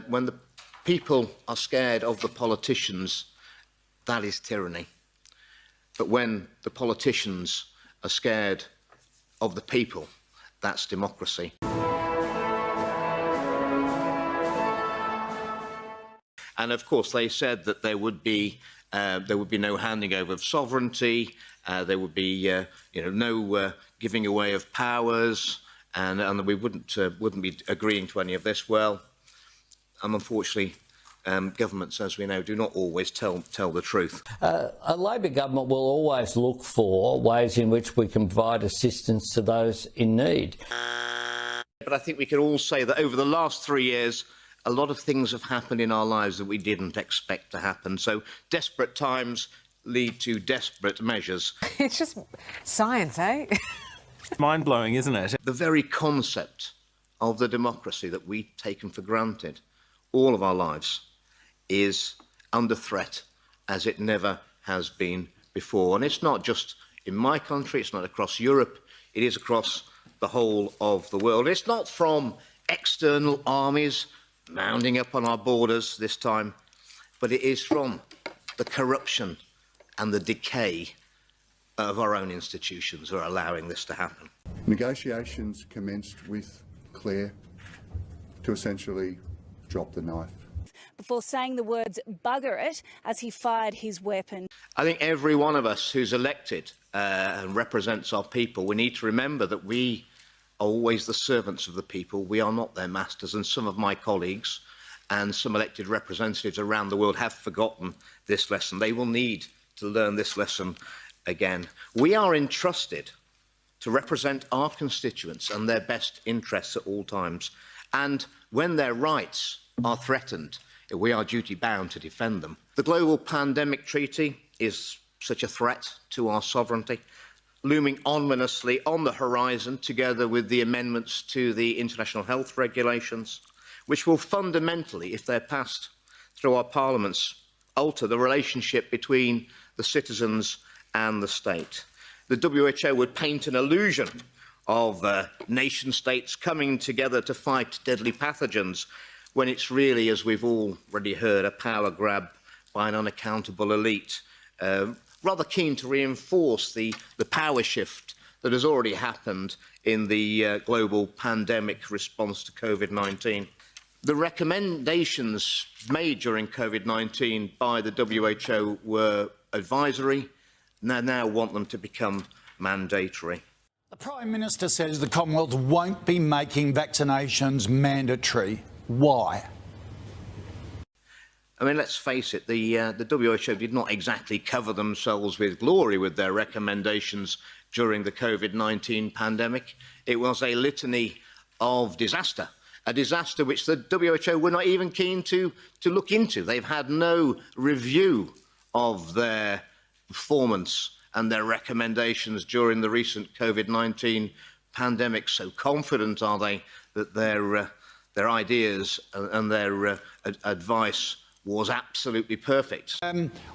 When the people are scared of the politicians, that is tyranny. But when the politicians are scared of the people, that's democracy. And of course, they said that there would be no handing over of sovereignty, there would be no giving away of powers, and we wouldn't be agreeing to any of this. Well, unfortunately, governments, as we know, do not always tell the truth. A Labor government will always look for ways in which we can provide assistance to those in need. But I think we can all say that over the last 3 years, a lot of things have happened in our lives that we didn't expect to happen. So desperate times lead to desperate measures. It's just science, eh? Mind-blowing, isn't it? The very concept of the democracy that we've taken for granted all of our lives is under threat as it never has been before. And it's not just in my country, it's not across Europe, it is across the whole of the world. It's not from external armies mounding up on our borders this time, but it is from the corruption and the decay of our own institutions are allowing this to happen. Negotiations commenced with Claire to essentially drop the knife. Before saying the words "bugger it" as he fired his weapon. I think every one of us who's elected and represents our people, we need to remember that we are always the servants of the people. We are not their masters, and some of my colleagues and some elected representatives around the world have forgotten this lesson. They will need to learn this lesson again. We are entrusted to represent our constituents and their best interests at all times, and when their rights are threatened, we are duty-bound to defend them. The Global Pandemic Treaty is such a threat to our sovereignty, looming ominously on the horizon, together with the amendments to the international health regulations, which will fundamentally, if they're passed through our parliaments, alter the relationship between the citizens and the state. The WHO would paint an illusion of nation-states coming together to fight deadly pathogens, when it's really, as we've already heard, a power grab by an unaccountable elite, rather keen to reinforce the power shift that has already happened in the global pandemic response to COVID-19. The recommendations made during COVID-19 by the WHO were advisory, and they now want them to become mandatory. The Prime Minister says the Commonwealth won't be making vaccinations mandatory. Why? I mean, let's face it, the WHO did not exactly cover themselves with glory with their recommendations during the COVID-19 pandemic. It was a litany of disaster, a disaster which the WHO were not even keen to look into. They've had no review of their performance and their recommendations during the recent COVID-19 pandemic. So confident are they that their ideas and their advice was absolutely perfect.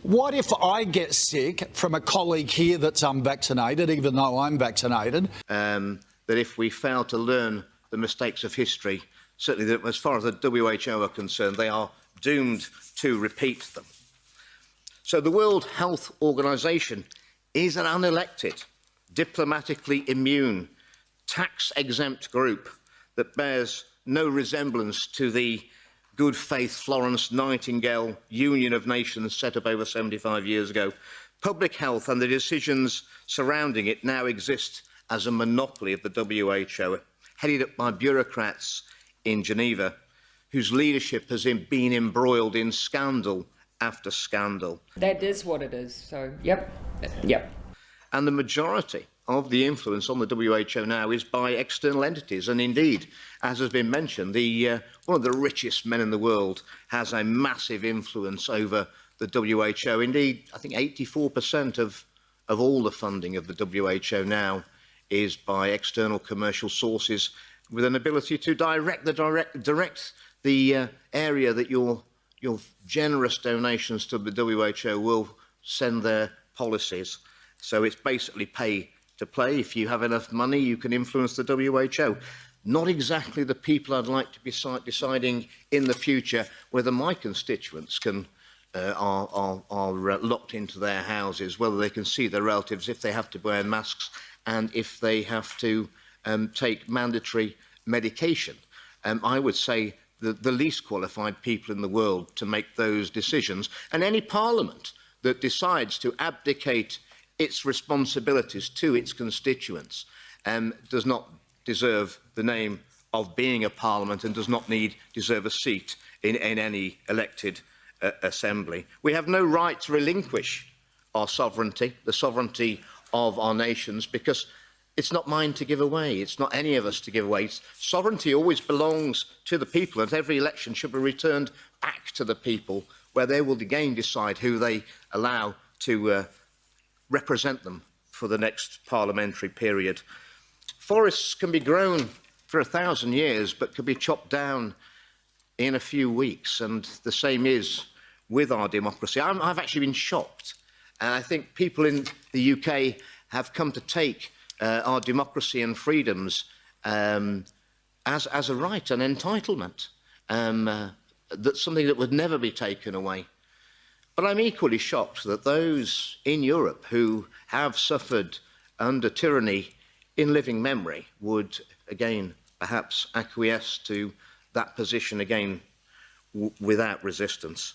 What if I get sick from a colleague here that's unvaccinated, even though I'm vaccinated? That if we fail to learn the mistakes of history, certainly that as far as the WHO are concerned, they are doomed to repeat them. So the World Health Organization is an unelected, diplomatically immune, tax-exempt group that bears no resemblance to the good faith Florence Nightingale Union of Nations set up over 75 years ago. Public health and the decisions surrounding it now exist as a monopoly of the WHO, headed up by bureaucrats in Geneva, whose leadership has been embroiled in scandal after scandal. That is what it is, so yep. And the majority of the influence on the WHO now is by external entities. And indeed, as has been mentioned, one of the richest men in the world has a massive influence over the WHO. Indeed, I think 84% of all the funding of the WHO now is by external commercial sources, with an ability to direct the area that your generous donations to the WHO will send their policies. So it's basically pay to play. If you have enough money, you can influence the WHO. not exactly the people I'd like to be deciding in the future whether my constituents can are locked into their houses, whether they can see their relatives, if they have to wear masks, and if they have to take mandatory medication. I would say the least qualified people in the world to make those decisions, and any parliament that decides to abdicate its responsibilities to its constituents does not deserve the name of being a parliament and does not deserve a seat in any elected assembly. We have no right to relinquish our sovereignty, the sovereignty of our nations, because it's not mine to give away. It's not any of us to give away. Sovereignty always belongs to the people, and every election should be returned back to the people, where they will again decide who they allow to represent them for the next parliamentary period. Forests can be grown for 1,000 years, but can be chopped down in a few weeks, and the same is with our democracy. I've actually been shocked. I think people in the UK have come to take our democracy and freedoms as a right, an entitlement, that's something that would never be taken away. But I'm equally shocked that those in Europe who have suffered under tyranny in living memory would again perhaps acquiesce to that position again without resistance.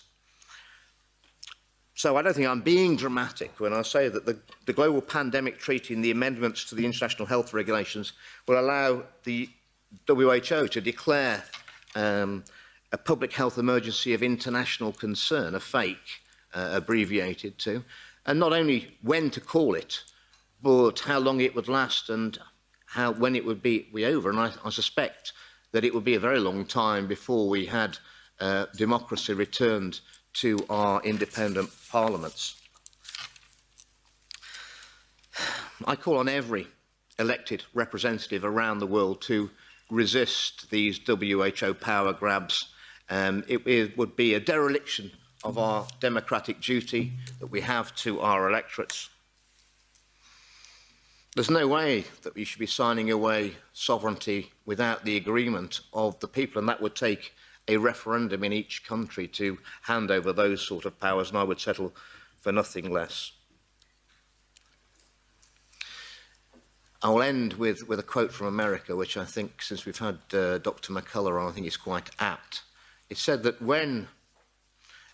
So I don't think I'm being dramatic when I say that the Global Pandemic Treaty and the amendments to the International Health Regulations will allow the WHO to declare a public health emergency of international concern, a FAKE, abbreviated to, and not only when to call it, but how long it would last and when it would be over. And I suspect that it would be a very long time before we had democracy returned to our independent parliaments. I call on every elected representative around the world to resist these WHO power grabs. It would be a dereliction of our democratic duty that we have to our electorates. There's no way that we should be signing away sovereignty without the agreement of the people, and that would take a referendum in each country to hand over those sort of powers, and I would settle for nothing less. I'll end with a quote from America, which I think, since we've had Dr. McCullough on, I think is quite apt. It said that when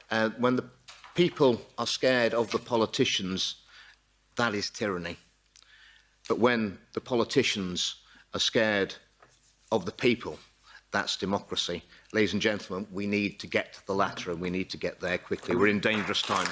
the people are scared of the politicians, that is tyranny. But when the politicians are scared of the people, that's democracy. Ladies and gentlemen, we need to get to the latter, and we need to get there quickly. We're in dangerous times.